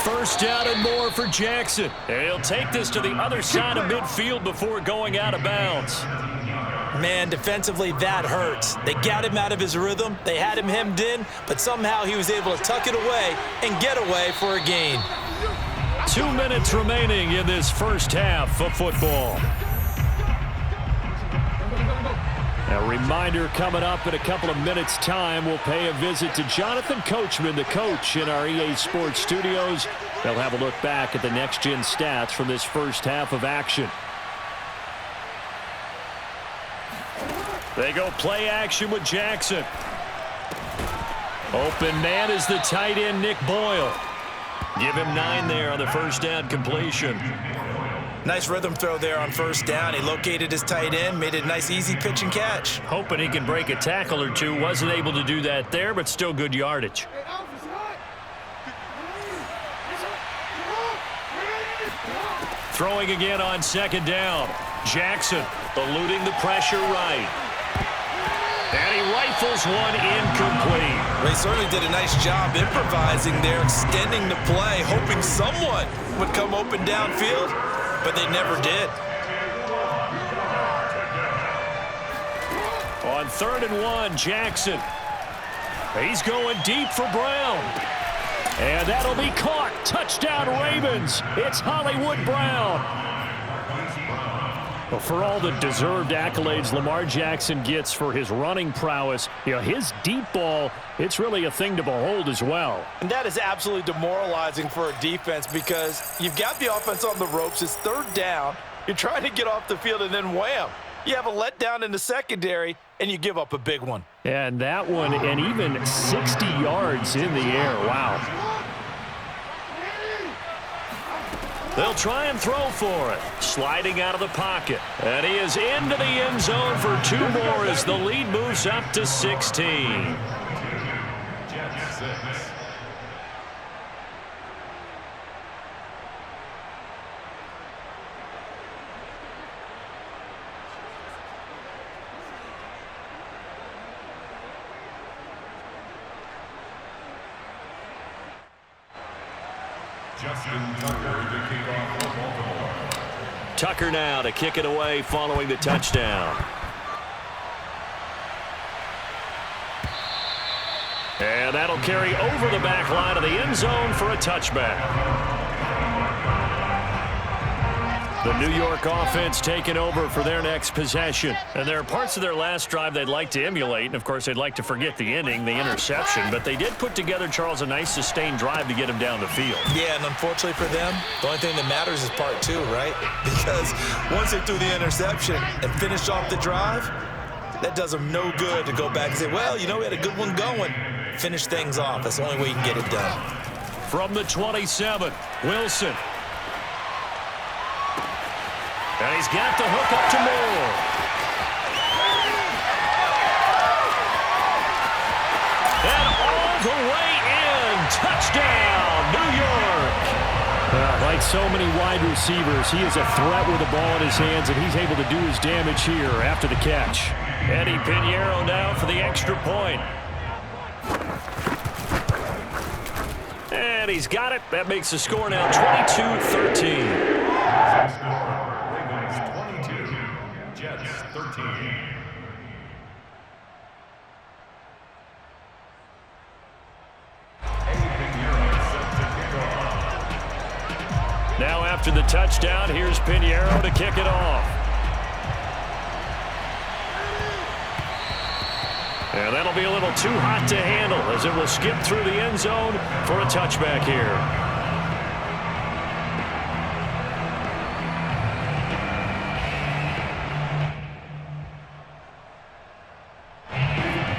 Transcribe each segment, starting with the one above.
First down and more for Jackson. And he'll take this to the other side of midfield before going out of bounds. Man, defensively, that hurts. They got him out of his rhythm. They had him hemmed in, but somehow he was able to tuck it away and get away for a gain. 2 minutes remaining in this first half of football. A reminder coming up in a couple of minutes' time. We'll pay a visit to Jonathan Coachman, the coach in our EA Sports studios. They'll have a look back at the next-gen stats from this first half of action. They go play action with Jackson. Open man is the tight end, Nick Boyle. Give him 9 there on the first down completion. Nice rhythm throw there on first down. He located his tight end, made it a nice, easy pitch and catch. Hoping he can break a tackle or two. Wasn't able to do that there, but still good yardage. Throwing again on second down. Jackson eluding the pressure right. And he rifles one incomplete. They certainly did a nice job improvising there, extending the play, hoping someone would come open downfield, but they never did. On 3rd and 1, Jackson. He's going deep for Brown. And that'll be caught. Touchdown, Ravens. It's Hollywood Brown. Well, for all the deserved accolades Lamar Jackson gets for his running prowess, his deep ball, it's really a thing to behold as well. And that is absolutely demoralizing for a defense because you've got the offense on the ropes. It's 3rd down. You're trying to get off the field, and then wham, you have a letdown in the secondary, and you give up a big one. And that one, and even 60 yards in the air. Wow. They'll try and throw for it. Sliding out of the pocket. And he is into the end zone for 2 more as the lead moves up to 16. Tucker now to kick it away following the touchdown. And that'll carry over the back line of the end zone for a touchback. The New York offense taking over for their next possession. And there are parts of their last drive they'd like to emulate. And, of course, they'd like to forget the ending, the interception. But they did put together, Charles, a nice sustained drive to get him down the field. Yeah, and unfortunately for them, the only thing that matters is part 2, right? Because once they threw the interception and finished off the drive, that does them no good to go back and say, well, we had a good one going. Finish things off. That's the only way you can get it done. From the 27, Wilson. And he's got the hook up to Moore. And all the way in. Touchdown, New York. Like so many wide receivers, he is a threat with the ball in his hands, and he's able to do his damage here after the catch. Eddie Pinheiro now for the extra point. And he's got it. That makes the score now 22-13. Now after the touchdown, here's Pinheiro to kick it off. And that'll be a little too hot to handle as it will skip through the end zone for a touchback here.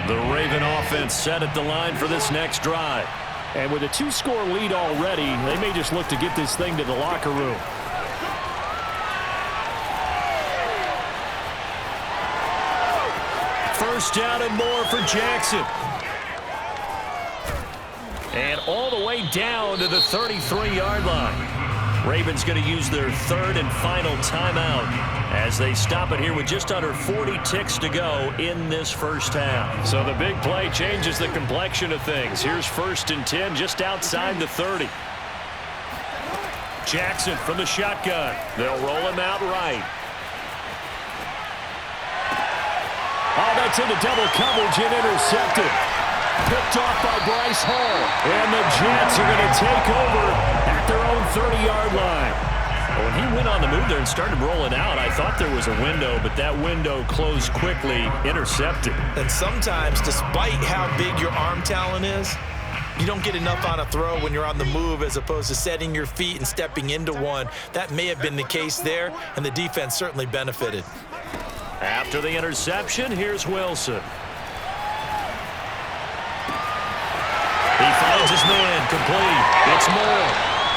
The Raven offense set at the line for this next drive. And with a 2-score lead already, they may just look to get this thing to the locker room. First down and more for Jackson. And all the way down to the 33-yard line. Ravens going to use their 3rd and final timeout as they stop it here with just under 40 ticks to go in this first half. So the big play changes the complexion of things. Here's 1st and 10 just outside the 30. Jackson from the shotgun. They'll roll him out right. Oh, that's into double coverage and intercepted. Picked off by Bryce Hall. And the Jets are going to take over at their own 30-yard line. When he went on the move there and started rolling out, I thought there was a window, but that window closed quickly, intercepted. And sometimes, despite how big your arm talent is, you don't get enough on a throw when you're on the move as opposed to setting your feet and stepping into one. That may have been the case there, and the defense certainly benefited. After the interception, here's Wilson. He finds his man, complete. It's Moore.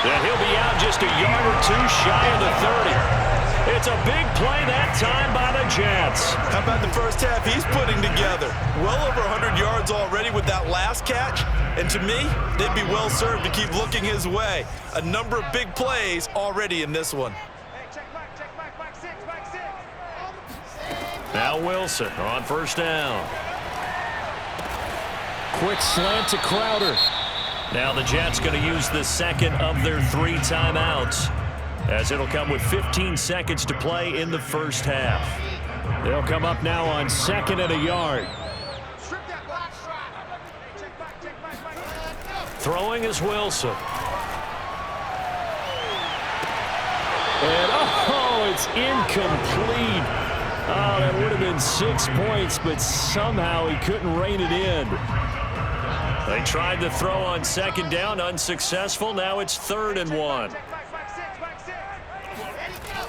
And he'll be out just a yard or two shy of the 30. It's a big play that time by the Jets. How about the first half he's putting together? Well over 100 yards already with that last catch. And to me, they'd be well served to keep looking his way. A number of big plays already in this one. Now Wilson on first down. Quick slant to Crowder. Now the Jets going to use the second of their 3 timeouts, as it'll come with 15 seconds to play in the first half. They'll come up now on 2nd and a yard. Throwing is Wilson. And oh, it's incomplete. Oh, that would have been 6 points, but somehow he couldn't rein it in. They tried to throw on 2nd down, unsuccessful. Now it's 3rd and 1.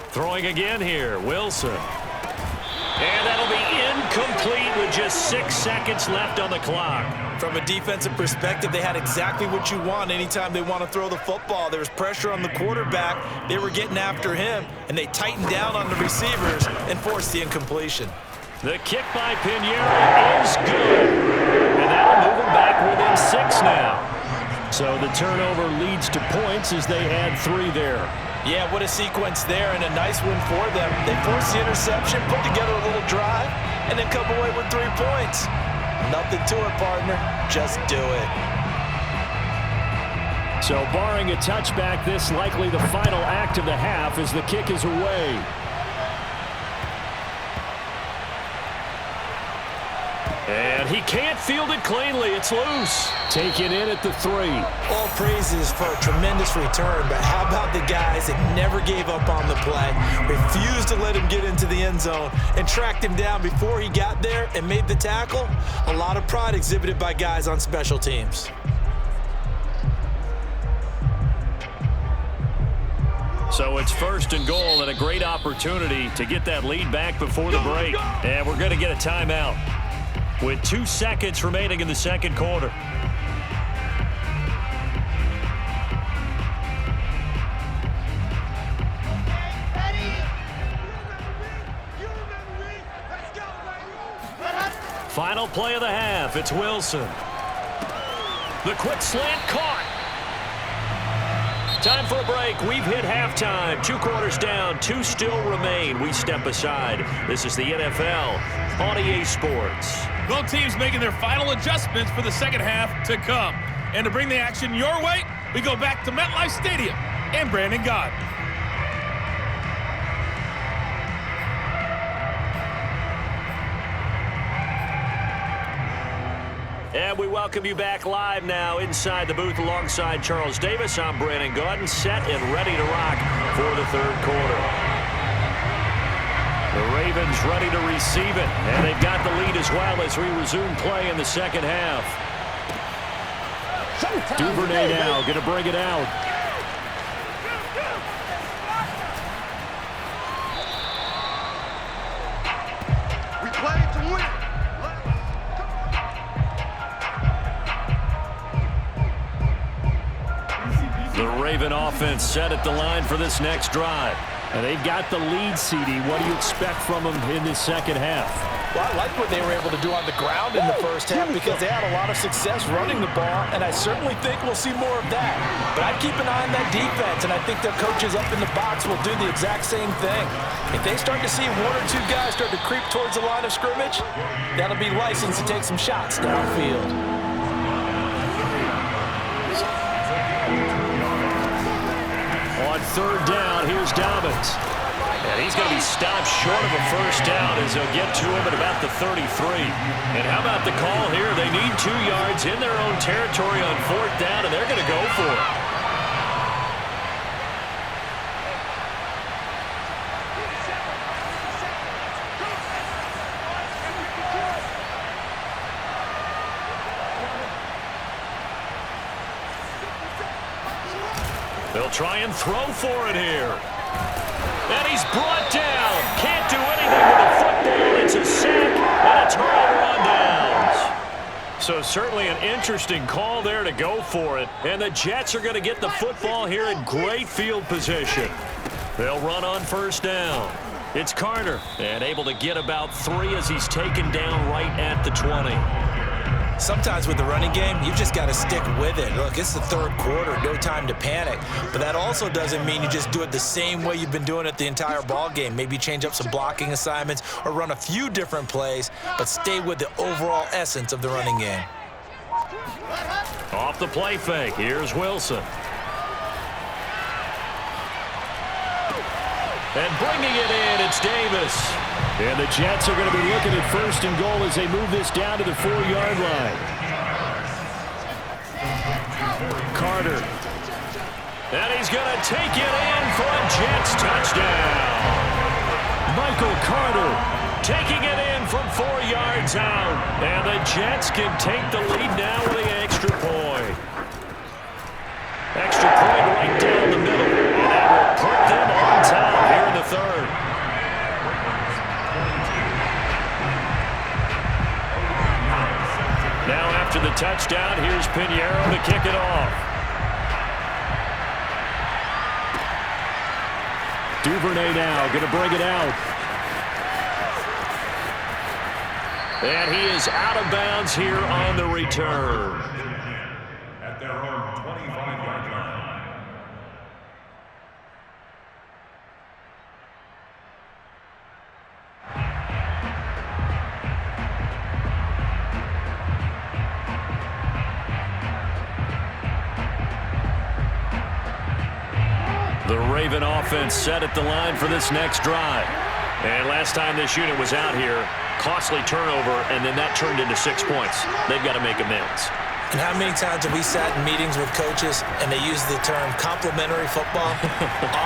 Throwing again here, Wilson. And that'll be incomplete with just 6 seconds left on the clock. From a defensive perspective, they had exactly what you want anytime they want to throw the football. There was pressure on the quarterback. They were getting after him, and they tightened down on the receivers and forced the incompletion. The kick by Pinheiro is good. And that'll move them back within 6 now. So the turnover leads to points as they add 3 there. Yeah, what a sequence there, and a nice win for them. They forced the interception, put together a little drive, and then come away with 3 points. Nothing to it, partner. Just do it. So barring a touchback, this likely the final act of the half as the kick is away. And he can't field it cleanly. It's loose. Taken in at the 3. All praises for a tremendous return, but how about the guys that never gave up on the play, refused to let him get into the end zone, and tracked him down before he got there and made the tackle? A lot of pride exhibited by guys on special teams. So it's 1st and goal and a great opportunity to get that lead back before the break. And we're going to get a timeout with 2 seconds remaining in the 2nd quarter. Final play of the half. It's Wilson. The quick slant caught. Time for a break. We've hit halftime. 2 quarters down. 2 still remain. We step aside. This is the NFL on EA Sports. Both teams making their final adjustments for the second half to come. And to bring the action your way, we go back to MetLife Stadium and Brandon Gott. And we welcome you back live now inside the booth alongside Charles Davis. I'm Brandon Gaudin, set and ready to rock for the 3rd quarter. The Ravens ready to receive it, and they've got the lead as well as we resume play in the 2nd half. Duvernay now going to bring it out. We played to win. The Raven offense set at the line for this next drive. And they've got the lead, CD. What do you expect from them in this 2nd half? Well, I like what they were able to do on the ground in the first half because they had a lot of success running the ball, and I certainly think we'll see more of that. But I'd keep an eye on that defense, and I think their coaches up in the box will do the exact same thing. If they start to see 1 or 2 guys start to creep towards the line of scrimmage, that'll be license to take some shots downfield. On third down. Here's Dobbins. And he's going to be stopped short of a first down as they'll get to him at about the 33. And how about the call here? They need 2 yards in their own territory on fourth down, and they're going to go for it. They'll try and throw for it here. And he's brought down. Can't do anything with the football. It's a sack and a turnover on downs. So certainly an interesting call there to go for it. And the Jets are going to get the football here in great field position. They'll run on first down. It's Carter. And able to get about 3 as he's taken down right at the 20. Sometimes with the running game, you've just got to stick with it. Look, it's the third quarter, no time to panic. But that also doesn't mean you just do it the same way you've been doing it the entire ball game. Maybe change up some blocking assignments or run a few different plays, but stay with the overall essence of the running game. Off the play fake, here's Wilson. And bringing it in, it's Davis. And the Jets are going to be looking at first and goal as they move this down to the 4-yard line. Carter. And he's going to take it in for a Jets touchdown. Michael Carter taking it in from 4 yards out. And the Jets can take the lead now with the extra point. Extra point right down the middle. And that will put them on top here in the third. Now after the touchdown, here's Pinheiro to kick it off. Duvernay now going to bring it out. And he is out of bounds here on the return. At their own 25-yard line. The Raven offense set at the line for this next drive. And last time this unit was out here, costly turnover, and then that turned into 6 points. They've got to make amends. And how many times have we sat in meetings with coaches and they use the term complementary football?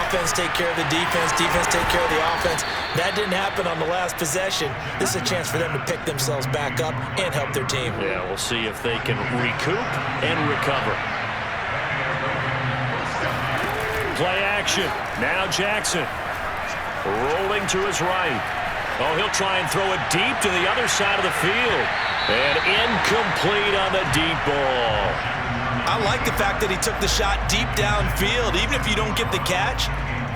Offense take care of the defense, defense take care of the offense. That didn't happen on the last possession. This is a chance for them to pick themselves back up and help their team. Yeah, we'll see if they can recoup and recover. Play action. Now Jackson. Rolling to his right. Oh, he'll try and throw it deep to the other side of the field. And incomplete on the deep ball. I like the fact that he took the shot deep downfield. Even if you don't get the catch,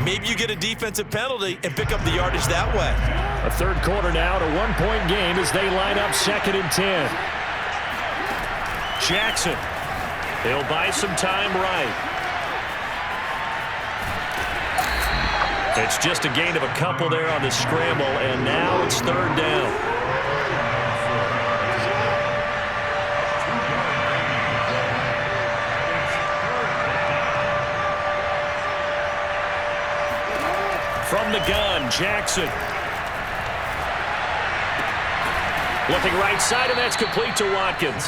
maybe you get a defensive penalty and pick up the yardage that way. A third quarter now to 1-point game as they line up 2nd and 10. Jackson. He'll buy some time right. It's just a gain of a couple there on the scramble, and now it's 3rd down. From the gun, Jackson. Looking right side, and that's complete to Watkins.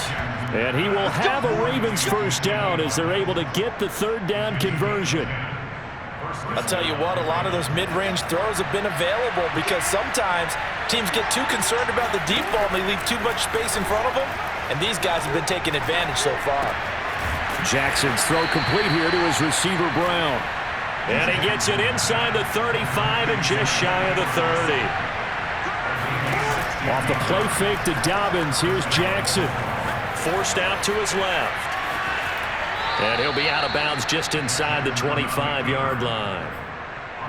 And he will have a Ravens first down as they're able to get the 3rd down conversion. I'll tell you what, a lot of those mid-range throws have been available because sometimes teams get too concerned about the deep ball and they leave too much space in front of them, and these guys have been taking advantage so far. Jackson's throw complete here to his receiver, Brown. And he gets it inside the 35 and just shy of the 30. Off the play fake to Dobbins, here's Jackson. Forced out to his left. And he'll be out of bounds just inside the 25-yard line.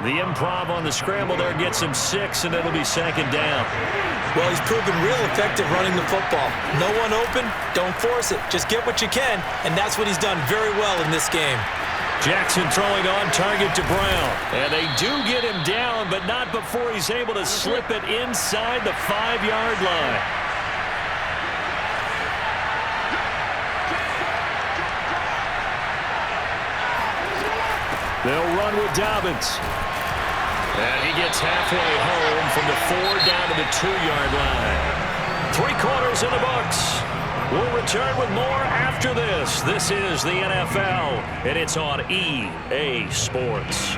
The improv on the scramble there gets him 6, and it'll be 2nd down. Well, he's proven real effective running the football. No one open, don't force it. Just get what you can, and that's what he's done very well in this game. Jackson throwing on target to Brown. And they do get him down, but not before he's able to slip it inside the 5-yard line. They'll run with Dobbins. And he gets halfway home from the 4 down to the 2-yard line. 3 quarters in the books. We'll return with more after this. This is the NFL, and it's on EA Sports.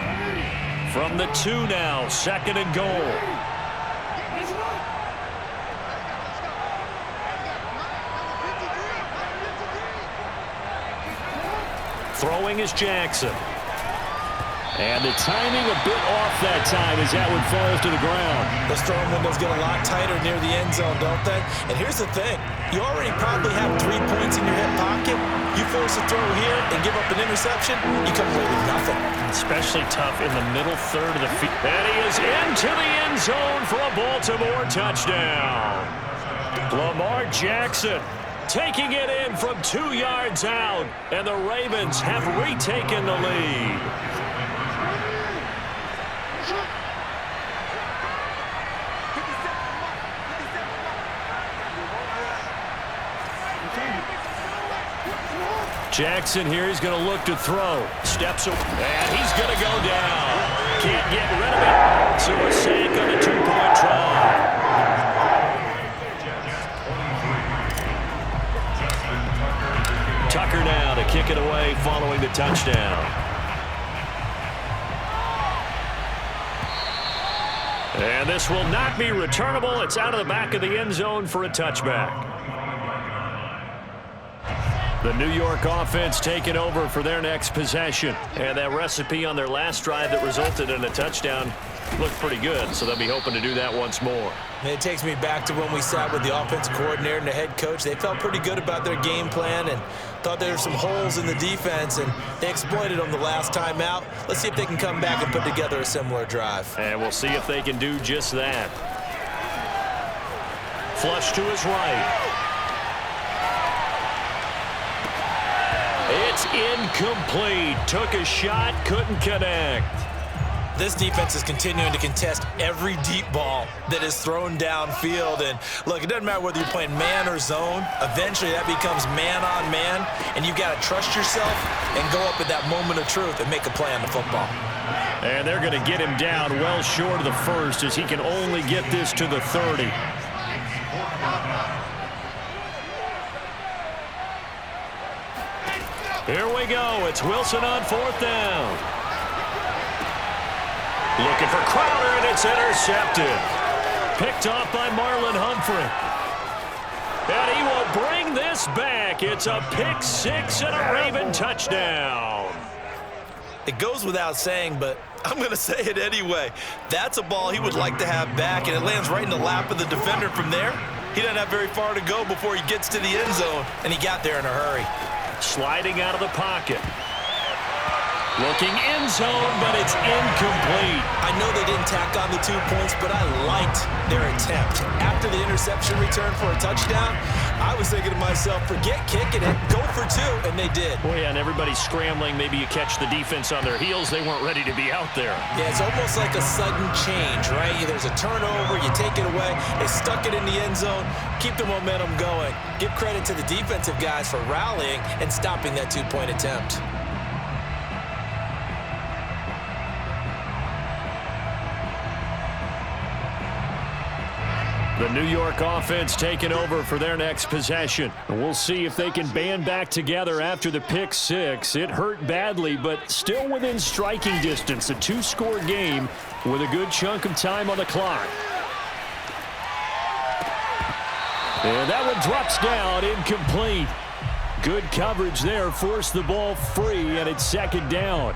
From the 2 now, 2nd and goal. Throwing is Jackson. And the timing a bit off that time as that one falls to the ground. Those throwing windows get a lot tighter near the end zone, don't they? And here's the thing. You already probably have 3 points in your hip pocket. You force a throw here and give up an interception, you come away with nothing. Especially tough in the middle third of the field. And he is into the end zone for a Baltimore touchdown. Lamar Jackson taking it in from 2 yards out. And the Ravens have retaken the lead. Jackson here, he's going to look to throw. Steps away, and he's going to go down. Can't get rid of it. So a sack on the 2-point try. Tucker now to kick it away following the touchdown. And this will not be returnable. It's out of the back of the end zone for a touchback. The New York offense taking over for their next possession. And that recipe on their last drive that resulted in a touchdown looked pretty good, so they'll be hoping to do that once more. And it takes me back to when we sat with the offensive coordinator and the head coach. They felt pretty good about their game plan and thought there were some holes in the defense, and they exploited them the last time out. Let's see if they can come back and put together a similar drive. And we'll see if they can do just that. Flush to his right. It's incomplete. Took a shot, couldn't connect. This defense is continuing to contest every deep ball that is thrown downfield. And look, it doesn't matter whether you're playing man or zone. Eventually that becomes man on man, and you've got to trust yourself and go up at that moment of truth and make a play on the football. And they're going to get him down well short of the first, as he can only get this to the 30. Here we go. It's Wilson on 4th down. Looking for Crowder, and it's intercepted. Picked off by Marlon Humphrey. And he will bring this back. It's a pick 6 and a Raven touchdown. It goes without saying, but I'm going to say it anyway. That's a ball he would like to have back, and it lands right in the lap of the defender from there. He doesn't have very far to go before he gets to the end zone, and he got there in a hurry. Sliding out of the pocket. Looking end zone, but it's incomplete. I know they didn't tack on the 2 points, but I liked their attempt. After the interception return for a touchdown, I was thinking to myself, forget kicking it, go for 2, and they did. Well, yeah, and everybody's scrambling. Maybe you catch the defense on their heels. They weren't ready to be out there. Yeah, it's almost like a sudden change, right? There's a turnover, you take it away, they stuck it in the end zone, keep the momentum going. Give credit to the defensive guys for rallying and stopping that 2-point attempt. The New York offense taking over for their next possession. And we'll see if they can band back together after the pick 6. It hurt badly, but still within striking distance. A 2-score game with a good chunk of time on the clock. And that one drops down, incomplete. Good coverage there, forced the ball free, and it's 2nd down.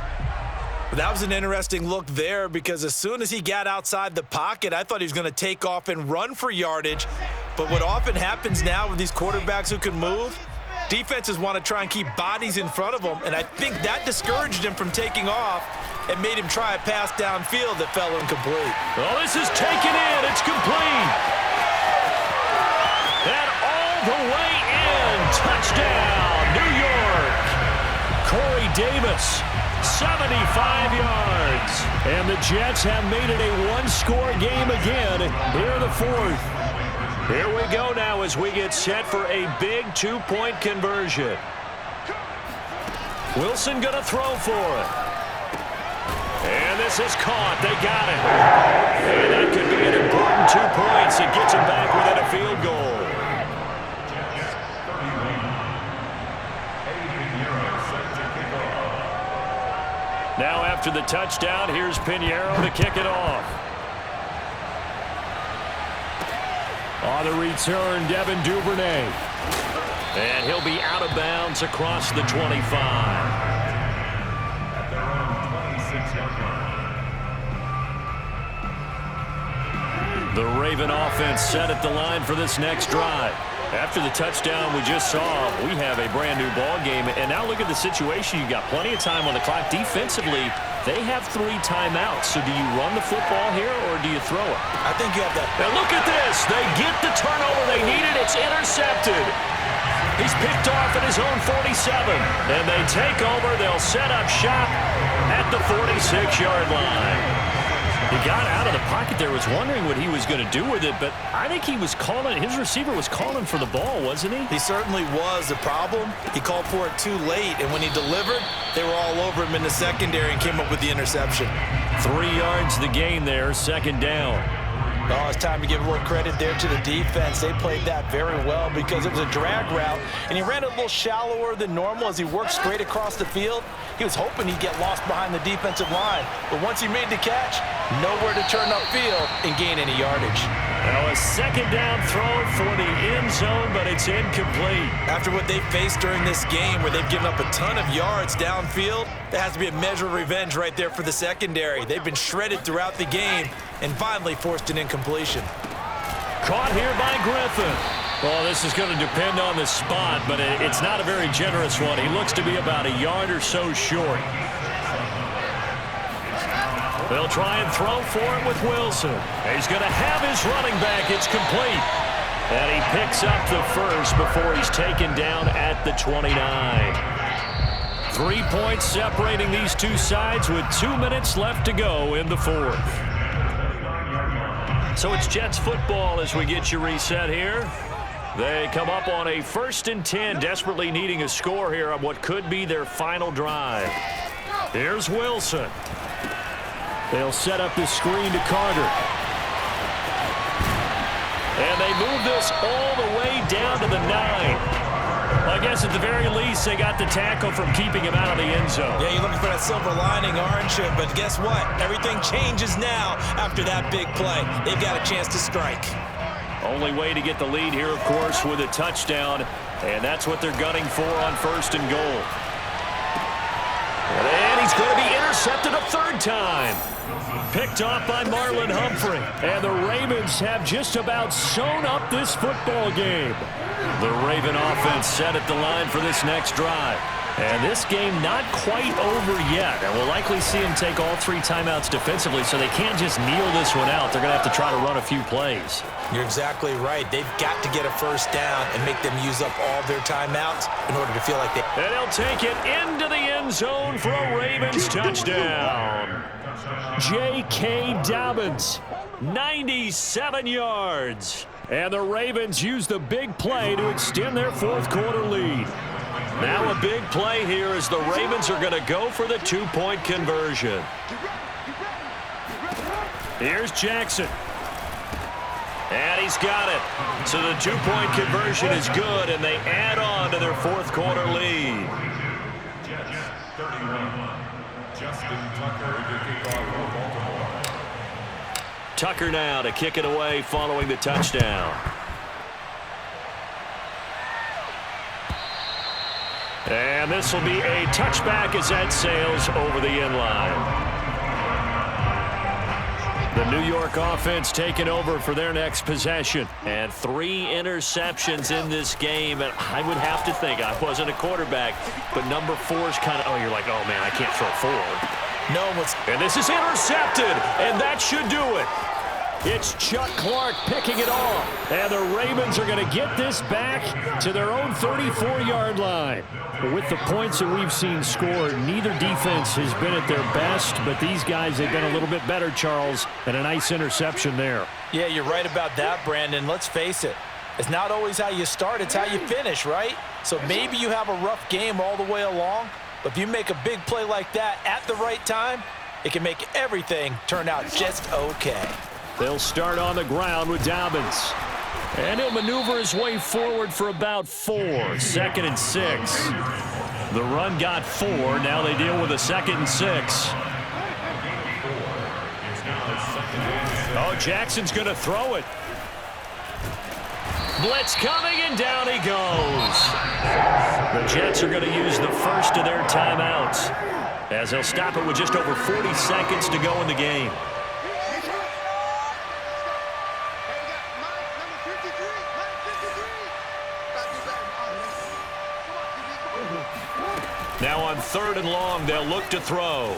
That was an interesting look there, because as soon as he got outside the pocket, I thought he was going to take off and run for yardage. But what often happens now with these quarterbacks who can move, defenses want to try and keep bodies in front of them, and I think that discouraged him from taking off and made him try a pass downfield that fell incomplete. Well, this is taken in. It's complete. And all the way in. Touchdown, New York. Corey Davis. 75 yards. And the Jets have made it a 1-score game again here in the 4th. Here we go now as we get set for a big 2-point conversion. Wilson going to throw for it. And this is caught. They got it. And that could be an important 2 points. It gets them back within a field goal. Now after the touchdown, here's Pinheiro to kick it off. On the return, Devin Duvernay. And he'll be out of bounds across the 25. The Raven offense set at the line for this next drive. After the touchdown we just saw, we have a brand-new ball game. And now look at the situation. You've got plenty of time on the clock. Defensively, they have 3 timeouts. So do you run the football here or do you throw it? I think you have that. And look at this. They get the turnover they needed. It's intercepted. He's picked off at his own 47. And they take over. They'll set up shop at the 46-yard line. He got out of the pocket there, was wondering what he was going to do with it, but I think he was calling, his receiver was calling for the ball, wasn't he? He certainly was. The problem, he called for it too late, and when he delivered, they were all over him in the secondary and came up with the interception. 3 yards the gain there, second down. Oh, it's time to give a little credit there to the defense. They played that very well because it was a drag route, and he ran a little shallower than normal as he worked straight across the field. He was hoping he'd get lost behind the defensive line, but once he made the catch, nowhere to turn upfield and gain any yardage. Now a second down throw for the end zone, but it's incomplete. After what they faced during this game where they've given up a ton of yards downfield, there has to be a measure of revenge right there for the secondary. They've been shredded throughout the game and finally forced an incompletion. Caught here by Griffin. Well, this is going to depend on the spot, but it's not a very generous one. He looks to be about a yard or so short. They'll try and throw for it with Wilson. He's going to have his running back. It's complete. And he picks up the first before he's taken down at the 29. 3 points separating these two sides with 2 minutes left to go in the fourth. So it's Jets football as we get you reset here. They come up on a 1st and 10, desperately needing a score here on what could be their final drive. Here's Wilson. They'll set up the screen to Carter. And they move this all the way down to the 9. I guess at the very least they got the tackle from keeping him out of the end zone. Yeah, you're looking for that silver lining, aren't you? But guess what? Everything changes now after that big play. They've got a chance to strike. Only way to get the lead here, of course, with a touchdown. And that's what they're gunning for on 1st and goal. And he's going to be intercepted a 3rd time. Picked off by Marlon Humphrey. And the Ravens have just about sewn up this football game. The Raven offense set at the line for this next drive. And this game not quite over yet. And we'll likely see them take all 3 timeouts defensively, so they can't just kneel this one out. They're going to have to try to run a few plays. You're exactly right. They've got to get a 1st down and make them use up all their timeouts in order to feel like they... And he'll take it into the end zone for a Ravens touchdown. J.K. Dobbins, 97 yards. And the Ravens use the big play to extend their 4th quarter lead. Now a big play here as the Ravens are going to go for the 2-point conversion. Here's Jackson. And he's got it. So the 2-point conversion is good, and they add on to their 4th quarter lead. Jets 31. Justin Tucker to kick off for Baltimore. Tucker now to kick it away following the touchdown. And this will be a touchback as that sails over the end line. The New York offense taking over for their next possession. And 3 interceptions in this game. And I would have to think, I wasn't a quarterback, but number 4 is kind of, oh, you're like, oh, man, I can't throw 4. No one's... And this is intercepted, and that should do it. It's Chuck Clark picking it off. And the Ravens are going to get this back to their own 34-yard line. With the points that we've seen scored, neither defense has been at their best, but these guys have been a little bit better, Charles, and a nice interception there. Yeah, you're right about that, Brandon. Let's face it. It's not always how you start, it's how you finish, right? So maybe you have a rough game all the way along, but if you make a big play like that at the right time, it can make everything turn out just okay. They'll start on the ground with Dobbins. And he'll maneuver his way forward for about 4. 2nd and 6. The run got 4. Now they deal with a 2nd and 6. Oh, Jackson's going to throw it. Blitz coming, and down he goes. The Jets are going to use the first of their timeouts, as they'll stop it with just over 40 seconds to go in the game. Now on 3rd and long, they'll look to throw.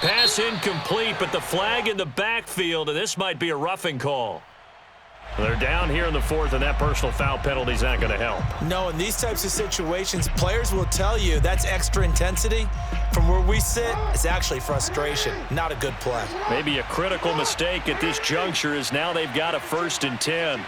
Pass incomplete, but the flag in the backfield, and this might be a roughing call. They're down here in the 4th, and that personal foul penalty is not going to help. No, in these types of situations, players will tell you that's extra intensity. From where we sit, it's actually frustration, not a good play. Maybe a critical mistake at this juncture is now they've got a 1st and 10.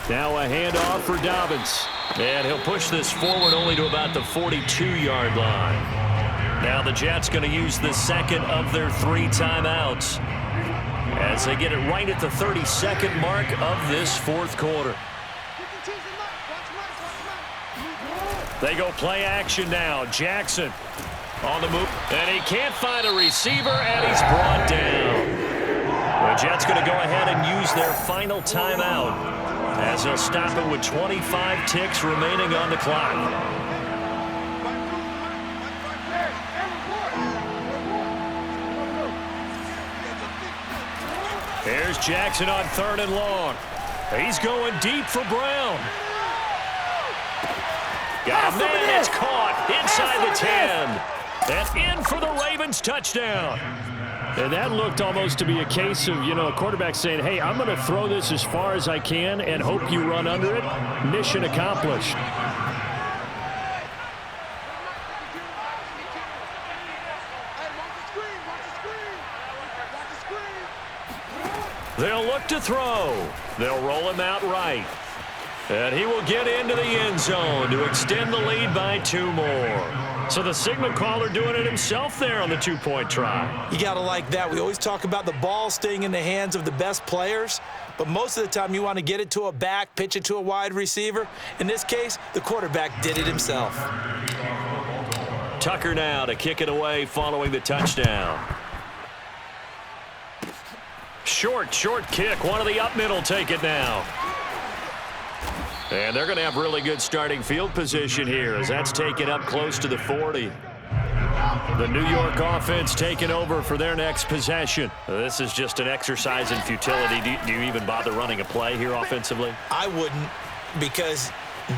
Now a handoff for Dobbins. And he'll push this forward only to about the 42-yard line. Now the Jets going to use the 2nd of their 3 timeouts as they get it right at the 32nd mark of this 4th quarter. They go play action now. Jackson on the move. And he can't find a receiver, and he's brought down. The Jets going to go ahead and use their final timeout as they'll stop it with 25 ticks remaining on the clock. Here's Jackson on 3rd and long. He's going deep for Brown. Got a man, it's caught inside the 10. And in for the Ravens touchdown. And that looked almost to be a case of, a quarterback saying, hey, I'm going to throw this as far as I can and hope you run under it. Mission accomplished. They'll look to throw. They'll roll him out right. And he will get into the end zone to extend the lead by 2 more. So the signal caller doing it himself there on the 2-point try. You got to like that. We always talk about the ball staying in the hands of the best players, but most of the time you want to get it to a back, pitch it to a wide receiver. In this case, the quarterback did it himself. Tucker now to kick it away following the touchdown. Short kick. One of the up middle take it now. And they're going to have really good starting field position here as that's taken up close to the 40. The New York offense taking over for their next possession. This is just an exercise in futility. Do you even bother running a play here offensively? I wouldn't, because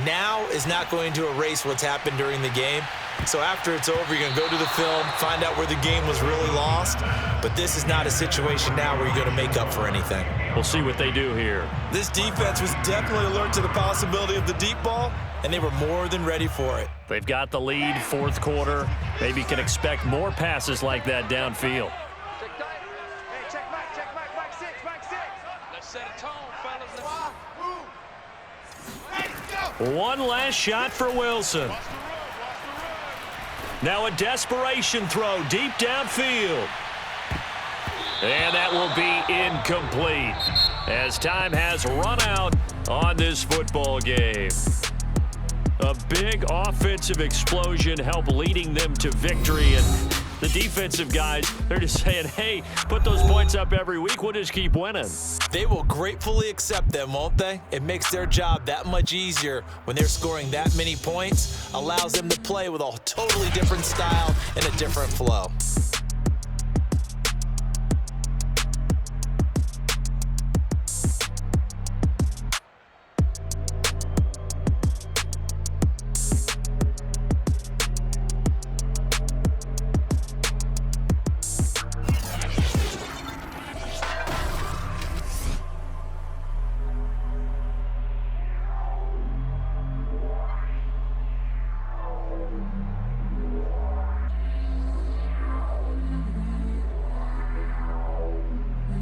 now is not going to erase what's happened during the game. So after it's over, you're going to go to the film, find out where the game was really lost. But this is not a situation now where you're going to make up for anything. We'll see what they do here. This defense was definitely alert to the possibility of the deep ball, and they were more than ready for it. They've got the lead, 4th quarter. Maybe can expect more passes like that downfield. Let's set a tone, fellas. One last shot for Wilson. Now a desperation throw deep downfield. And that will be incomplete as time has run out on this football game. A big offensive explosion helped leading them to victory. And the defensive guys, they're just saying, hey, put those points up every week. We'll just keep winning. They will gratefully accept them, won't they? It makes their job that much easier when they're scoring that many points. Allows them to play with a totally different style and a different flow.